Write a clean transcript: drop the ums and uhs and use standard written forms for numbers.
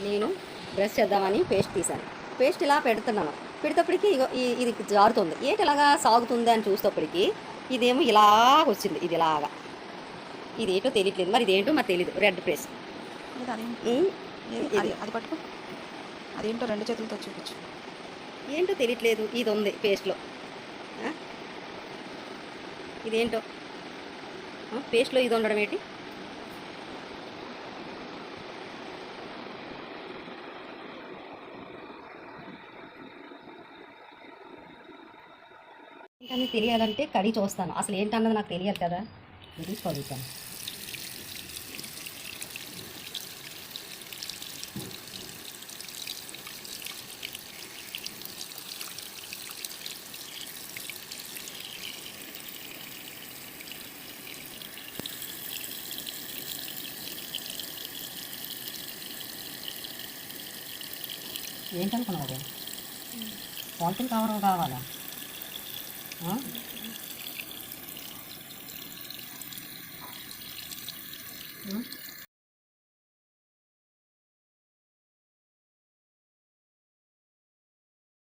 నేను బ్రష్ చేద్దామని పేస్ట్ తీశాను. పేస్ట్ ఇలా పెడుతున్నాను. పెడేటప్పటికి ఇగో ఇది జారుతుంది. ఏంటి ఇలాగా సాగుతుంది అని చూసేటప్పటికి ఇదేమో ఇలాగొచ్చింది. ఇది ఇలాగా. ఇదేంటో తెలియట్లేదు. మరి ఇదేంటో మరి తెలీదు. Red press. అది పట్టుకో. అదేంటో 2 చేతులతో చూపించు. ఏంటో తెలియట్లేదు. ఇది ఉంది పేస్ట్లో. ఇదేంటో పేస్ట్లో ఇది ఉండడం ఏంటి? ఏంటని తెలియాలంటే కడిగి చూస్తాను. అసలు ఏంటన్నది నాకు తెలియాలి కదా. తీసుకోగలుగుతాను. ఏంటనుకున్నావు? పాలిథిన్ కవర్ కావాలా?